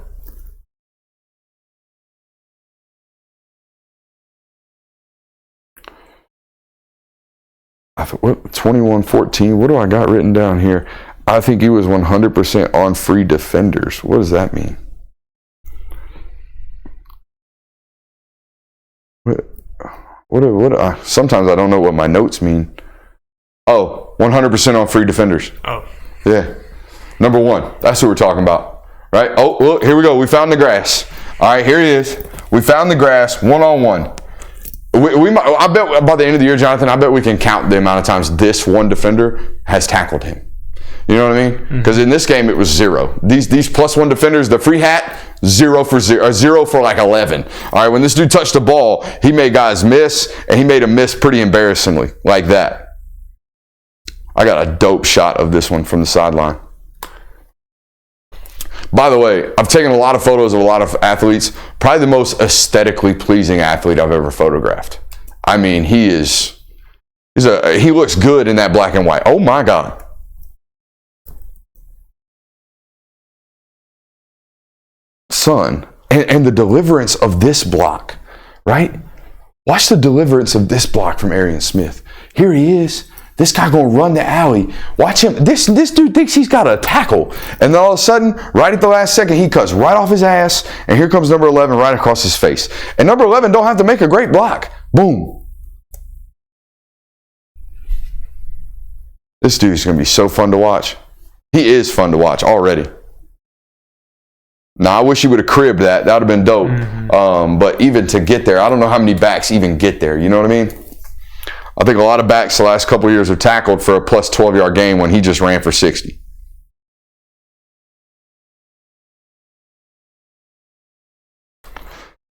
A: What 21-14? What do I got written down here? I think he was 100% on free defenders. What does that mean? What sometimes I don't know what my notes mean. Oh, 100% on free defenders. Oh. Yeah. Number 1. That's what we're talking about. Right? Oh, look, here we go. We found the grass. All right, here it is. We found the grass one-on-one. I bet by the end of the year, Jonathan, I bet we can count the amount of times this one defender has tackled him. You know what I mean? Because in this game, it was 0. These +1 defenders, the free hat, 0 for 0, or 0 for like 11. All right, when this dude touched the ball, he made guys miss, and he made them miss pretty embarrassingly, like that. I got a dope shot of this one from the sideline. By the way, I've taken a lot of photos of a lot of athletes. Probably the most aesthetically pleasing athlete I've ever photographed. I mean, he looks good in that black and white. Oh my God. Son, and the deliverance of this block, right? Watch the deliverance of this block from Arian Smith. Here he is. This guy gonna run the alley. Watch him. This dude thinks he's got a tackle. And then all of a sudden, right at the last second, he cuts right off his ass. And here comes number 11 right across his face. And number 11 don't have to make a great block. Boom. This dude's gonna be so fun to watch. He is fun to watch already. Now, I wish he would have cribbed that. That would have been dope. But even to get there, I don't know how many backs even get there. You know what I mean? I think a lot of backs the last couple of years are tackled for a plus 12-yard game when he just ran for 60.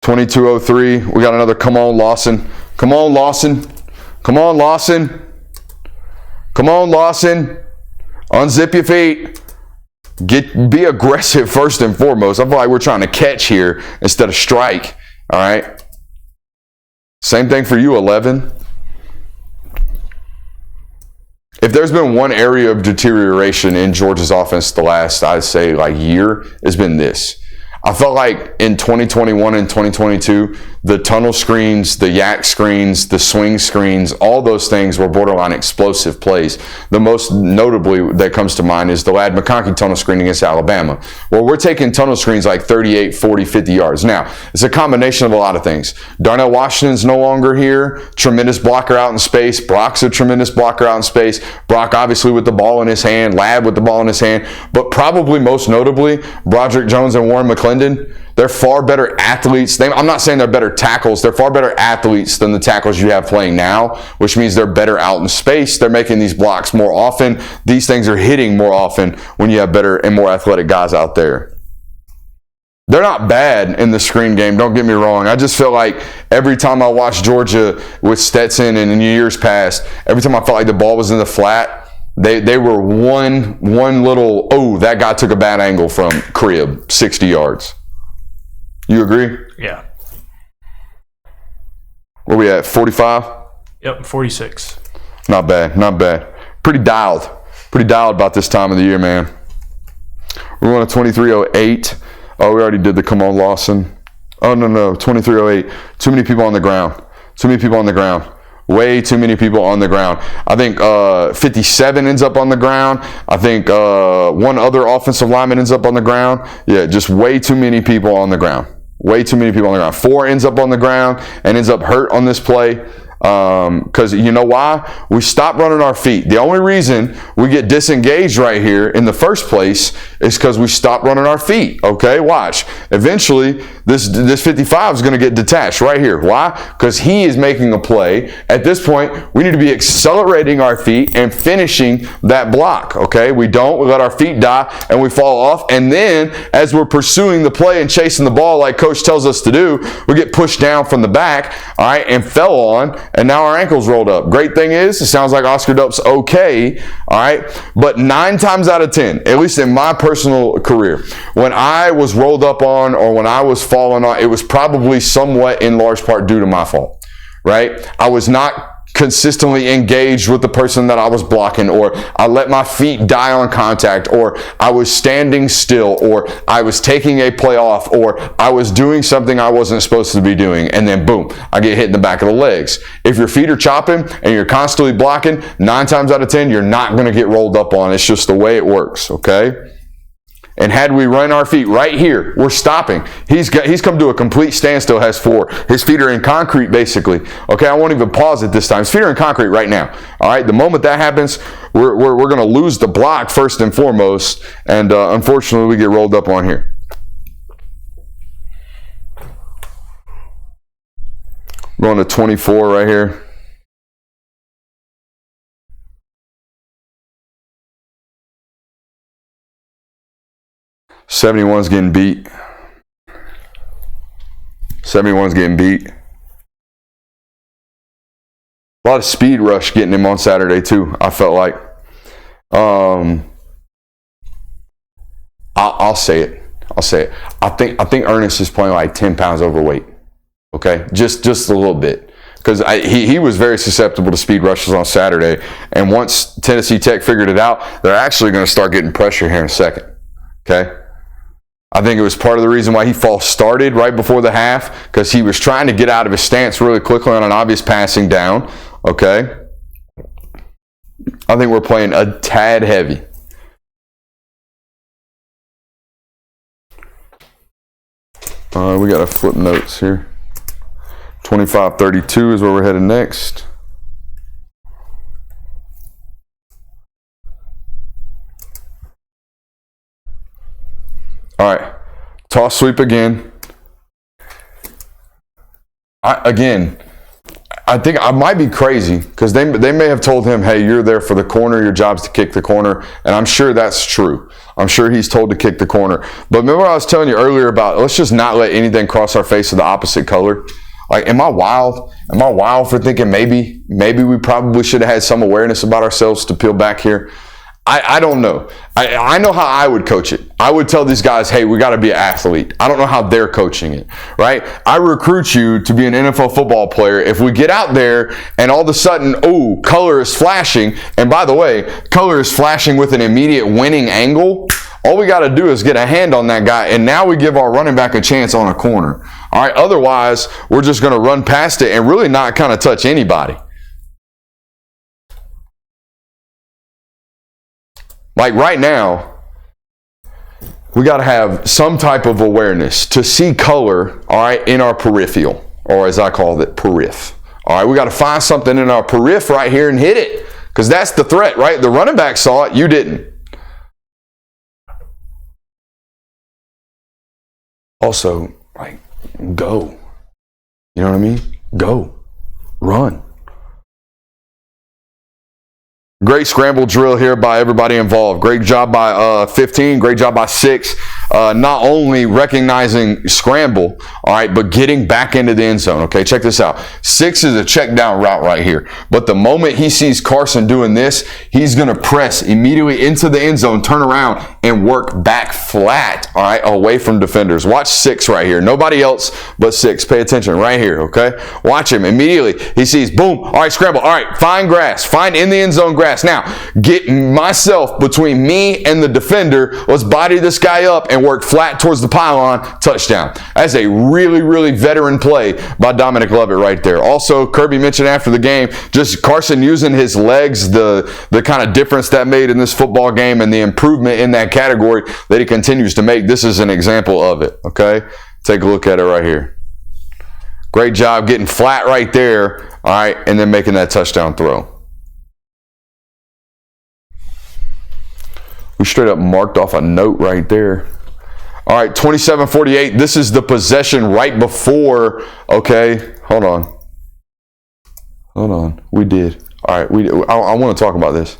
A: .2203. We got another come on, Lawson. Come on, Lawson. Come on, Lawson. Come on, Lawson. Unzip your feet. Be aggressive first and foremost. I feel like we're trying to catch here instead of strike. All right. Same thing for you, 11. If there's been one area of deterioration in Georgia's offense the last, I'd say, like year, it's been this. I felt like in 2021 and 2022, the tunnel screens, the yak screens, the swing screens, all those things were borderline explosive plays. The most notably that comes to mind is the Lad McConkey tunnel screen against Alabama. Well, we're taking tunnel screens like 38, 40, 50 yards. Now, it's a combination of a lot of things. Darnell Washington's no longer here. Tremendous blocker out in space. Brock's a tremendous blocker out in space. Brock obviously with the ball in his hand. Lad with the ball in his hand. But probably most notably, Broderick Jones and Warren McClendon. They're far better athletes. I'm not saying they're better tackles. They're far better athletes than the tackles you have playing now, which means they're better out in space. They're making these blocks more often. These things are hitting more often when you have better and more athletic guys out there. They're not bad in the screen game, don't get me wrong. I just feel like every time I watched Georgia with Stetson and in years past, every time I felt like the ball was in the flat, they were one little, oh, that guy took a bad angle from crib, 60 yards. You agree?
B: Yeah.
A: Where we at, 45?
B: Yep, 46.
A: Not bad, not bad. Pretty dialed about this time of the year, man. We're on a 23:08. Oh, we already did the come on, Lawson. Oh, no, 23:08. Too many people on the ground. Way too many people on the ground. I think 57 ends up on the ground. I think one other offensive lineman ends up on the ground. Yeah, just way too many people on the ground. 4 ends up on the ground and ends up hurt on this play. Because you know why? We stopped running our feet. The only reason we get disengaged right here in the first place is because we stopped running our feet. Okay, watch. Eventually, this 55 is going to get detached right here. Why? Because he is making a play. At this point, we need to be accelerating our feet and finishing that block. Okay, we let our feet die and we fall off. And then, as we're pursuing the play and chasing the ball like Coach tells us to do, we get pushed down from the back, all right, and fell on. And now our ankle's rolled up. Great thing is, it sounds like Oscar Dup's okay, all right? But 9 times out of 10, at least in my personal career, when I was rolled up on or when I was falling on, it was probably somewhat in large part due to my fault, right? I was not consistently engaged with the person that I was blocking, or I let my feet die on contact, or I was standing still, or I was taking a play off, or I was doing something I wasn't supposed to be doing, and then boom, I get hit in the back of the legs. If your feet are chopping and you're constantly blocking, 9 times out of 10, you're not going to get rolled up on. It's just the way it works, okay? And had we run our feet right here, we're stopping. He's come to a complete standstill, has 4. His feet are in concrete, basically. Okay, I won't even pause it this time. His feet are in concrete right now. All right, the moment that happens, we're going to lose the block first and foremost, and unfortunately, we get rolled up on here. We're on to 24 right here. '71's getting beat. 71's getting beat. A lot of speed rush getting him on Saturday too, I felt like. I'll say it. I think Ernest is playing like 10 pounds overweight. Okay? Just a little bit. Because he was very susceptible to speed rushes on Saturday. And once Tennessee Tech figured it out, they're actually going to start getting pressure here in a second. Okay? I think it was part of the reason why he false started right before the half, because he was trying to get out of his stance really quickly on an obvious passing down. Okay? I think we're playing a tad heavy. We got to flip notes here. 25-32 is where we're headed next. All right, toss sweep again. I think I might be crazy because they may have told him, hey, you're there for the corner, your job's to kick the corner, and I'm sure that's true. I'm sure he's told to kick the corner. But remember I was telling you earlier about let's just not let anything cross our face of the opposite color? Like, am I wild? Am I wild for thinking maybe we probably should have had some awareness about ourselves to peel back here? I don't know. I know how I would coach it. I would tell these guys, hey, we got to be an athlete. I don't know how they're coaching it, right? I recruit you to be an NFL football player. If we get out there and all of a sudden, color is flashing, and by the way, color is flashing with an immediate winning angle, all we got to do is get a hand on that guy, and now we give our running back a chance on a corner. All right, otherwise, we're just going to run past it and really not kind of touch anybody. Like right now, we got to have some type of awareness to see color, all right, in our peripheral, or as I call it, periph. All right, we got to find something in our periph right here and hit it, because that's the threat, right? The running back saw it, you didn't. Also, like, go. You know what I mean? Go. Run. Great scramble drill here by everybody involved. Great job by 15. Great job by 6. Not only recognizing scramble, all right, but getting back into the end zone. Okay, check this out. 6 is a check down route right here. But the moment he sees Carson doing this, he's going to press immediately into the end zone, turn around, and work back flat, all right, away from defenders. Watch 6 right here. Nobody else but 6. Pay attention right here, okay? Watch him. Immediately, he sees, boom, all right, scramble. All right, find grass. Find in the end zone grass. Now, get myself between me and the defender. Let's body this guy up and work flat towards the pylon. Touchdown. That's a really, really veteran play by Dominic Lovett right there. Also, Kirby mentioned after the game, just Carson using his legs, the kind of difference that made in this football game and the improvement in that category that he continues to make. This is an example of it, okay? Take a look at it right here. Great job getting flat right there, all right, and then making that touchdown throw. We straight up marked off a note right there. All right, 27-48. This is the possession right before. Okay, hold on. We did. All right, I want to talk about this.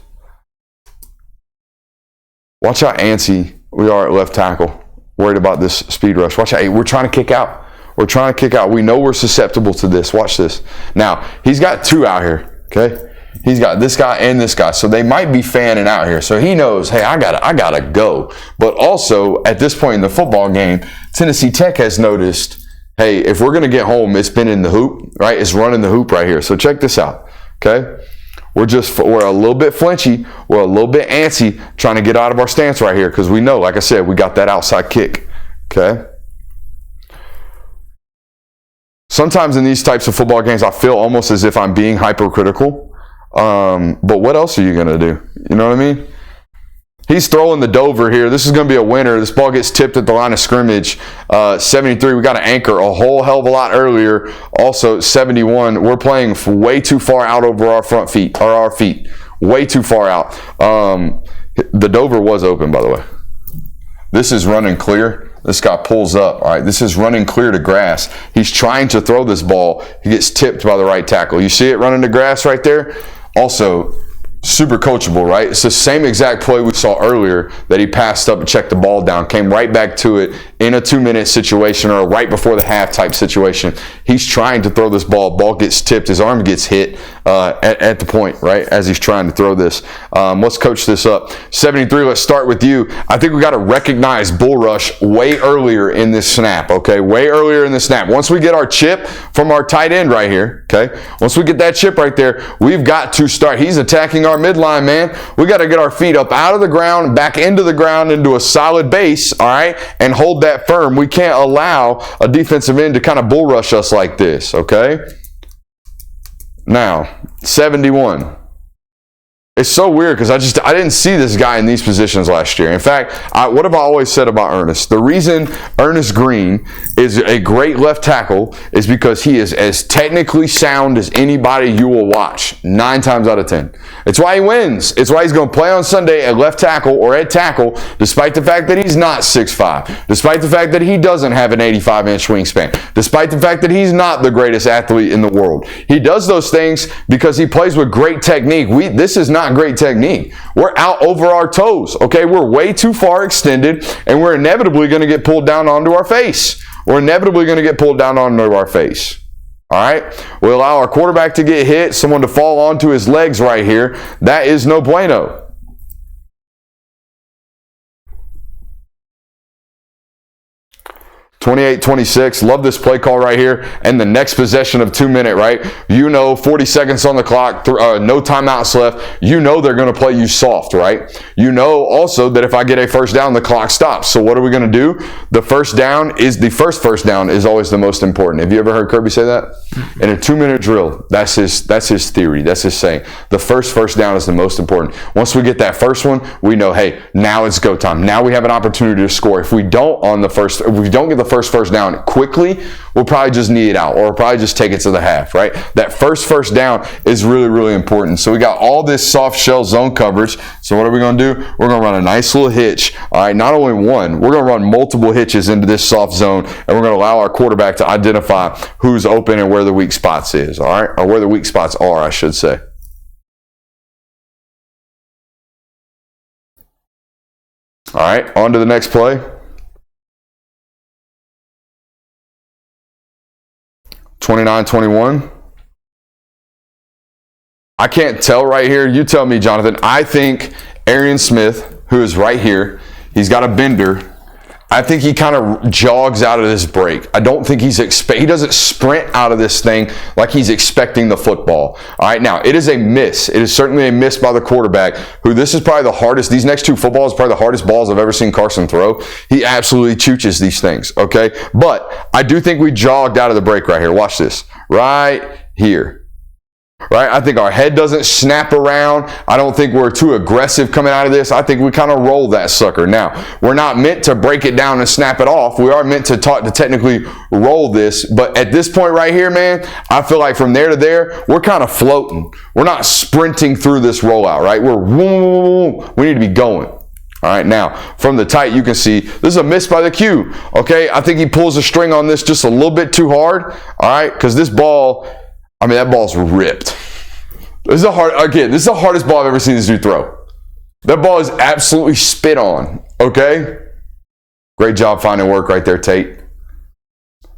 A: Watch how antsy we are at left tackle. Worried about this speed rush. Watch how we're trying to kick out. We know we're susceptible to this. Watch this. Now, he's got 2 out here, okay? He's got this guy and this guy, so they might be fanning out here. So he knows, hey, I gotta go. But also, at this point in the football game, Tennessee Tech has noticed, hey, if we're gonna get home, it's been in the hoop, right? It's running the hoop right here. So check this out, okay? We're a little bit flinchy, we're a little bit antsy, trying to get out of our stance right here because we know, like I said, we got that outside kick, okay? Sometimes in these types of football games, I feel almost as if I'm being hypercritical. But what else are you going to do? You know what I mean? He's throwing the Dover here. This is going to be a winner. This ball gets tipped at the line of scrimmage. 73, we got to anchor a whole hell of a lot earlier. Also, 71, we're playing way too far out over our front feet, or our feet. Way too far out. The Dover was open, by the way. This is running clear. This guy pulls up. All right, this is running clear to grass. He's trying to throw this ball. He gets tipped by the right tackle. You see it running to grass right there? Also, super coachable, right? It's the same exact play we saw earlier that he passed up and checked the ball down, came right back to it in a 2-minute situation or right before the half type situation. He's trying to throw this ball gets tipped, his arm gets hit at the point, right, as he's trying to throw this. Let's coach this up. 73, let's start with you. I think we got to recognize bull rush way earlier in this snap, okay? Way earlier in the snap. Once we get our chip from our tight end right here, okay? Once we get that chip right there, we've got to start. He's attacking our midline, man. We got to get our feet up out of the ground, back into the ground, into a solid base, all right, and hold that firm. We can't allow a defensive end to kind of bull rush us like this, okay? Now, 71. It's so weird because I didn't see this guy in these positions last year. In fact, what have I always said about Ernest? The reason Ernest Green is a great left tackle is because he is as technically sound as anybody you will watch 9 times out of 10. It's why he wins. It's why he's going to play on Sunday at left tackle or at tackle, despite the fact that he's not 6'5", despite the fact that he doesn't have an 85-inch wingspan, despite the fact that he's not the greatest athlete in the world. He does those things because he plays with great technique. This is not great technique. We're out over our toes, okay? We're way too far extended, and we're inevitably going to get pulled down onto our face. We're inevitably going to get pulled down onto our face. All right? We allow our quarterback to get hit, someone to fall onto his legs right here. That is no bueno. 28-26. Love this play call right here. And the next possession of 2 minute, right? 40 seconds on the clock, no timeouts left. They're going to play you soft, right? Also that if I get a first down, the clock stops. So what are we going to do? The first first down is always the most important. Have you ever heard Kirby say that? In a 2 minute drill, that's his theory. That's his saying. The first down is the most important. Once we get that first one, we know, hey, now it's go time. Now we have an opportunity to score. If we don't get the first down quickly, we'll probably just knee it out, or we'll probably just take it to the half, right? That first down is really, really important. So we got all this soft shell zone coverage. So what are we going to do? We're going to run a nice little hitch. All right, not only one, we're going to run multiple hitches into this soft zone, and we're going to allow our quarterback to identify who's open and where the weak spots is, all right? Or where the weak spots are, I should say. All right, on to the next play. 29-21. I can't tell right here. You tell me, Jonathan. I think Arian Smith, who is right here, he's got a bender. I think he kind of jogs out of this break. I don't think he doesn't sprint out of this thing like he's expecting the football. All right, now, it is a miss. It is certainly a miss by the quarterback, who this is probably the hardest. These next 2 footballs are probably the hardest balls I've ever seen Carson throw. He absolutely chooches these things, okay? But I do think we jogged out of the break right here. Watch this. Right here. Right? I think our head doesn't snap around. I don't think we're too aggressive coming out of this. I think we kind of roll that sucker. Now, we're not meant to break it down and snap it off. We are meant to technically roll this. But at this point right here, man, I feel like from there to there, we're kind of floating. We're not sprinting through this rollout, right? We need to be going. All right, now, from the tight, you can see this is a miss by the Q. Okay, I think he pulls the string on this just a little bit too hard. All right, because this ball... that ball's ripped. This is the hardest ball I've ever seen this dude throw. That ball is absolutely spit on, okay? Great job finding work right there, Tate.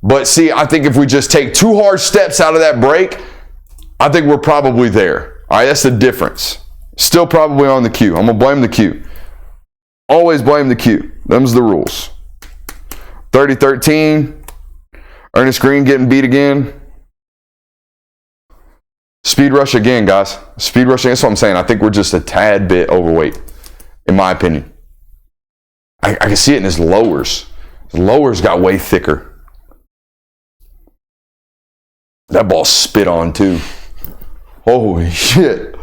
A: But see, I think if we just take 2 hard steps out of that break, I think we're probably there. All right, that's the difference. Still probably on the Q. I'm going to blame the Q. Always blame the Q. Them's the rules. 30-13. Ernest Green getting beat again. Speed rush again, guys. Speed rush again. That's what I'm saying. I think we're just a tad bit overweight, in my opinion. I can see it in his lowers. His lowers got way thicker. That ball spit on, too. Holy shit.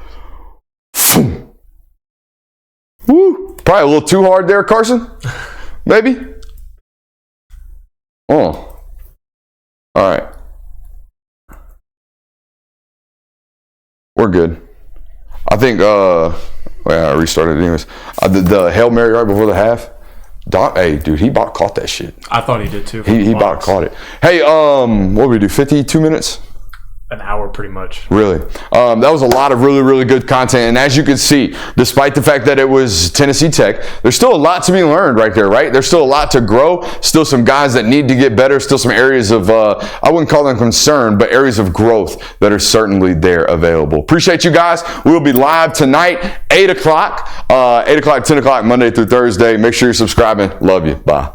A: Woo. Probably a little too hard there, Carson. Maybe. Oh. All right. We're good. I think, I restarted it anyways. The Hail Mary right before the half. Hey, dude, he caught that shit.
B: I thought he did too.
A: He caught it. Hey, what did we do? 52 minutes?
B: An hour, pretty much.
A: Really? That was a lot of really, really good content. And as you can see, despite the fact that it was Tennessee Tech, there's still a lot to be learned right there, right? There's still a lot to grow. Still some guys that need to get better. Still some areas of, I wouldn't call them concern, but areas of growth that are certainly there available. Appreciate you guys. We'll be live tonight, 8 o'clock, 10 o'clock, Monday through Thursday. Make sure you're subscribing. Love you. Bye.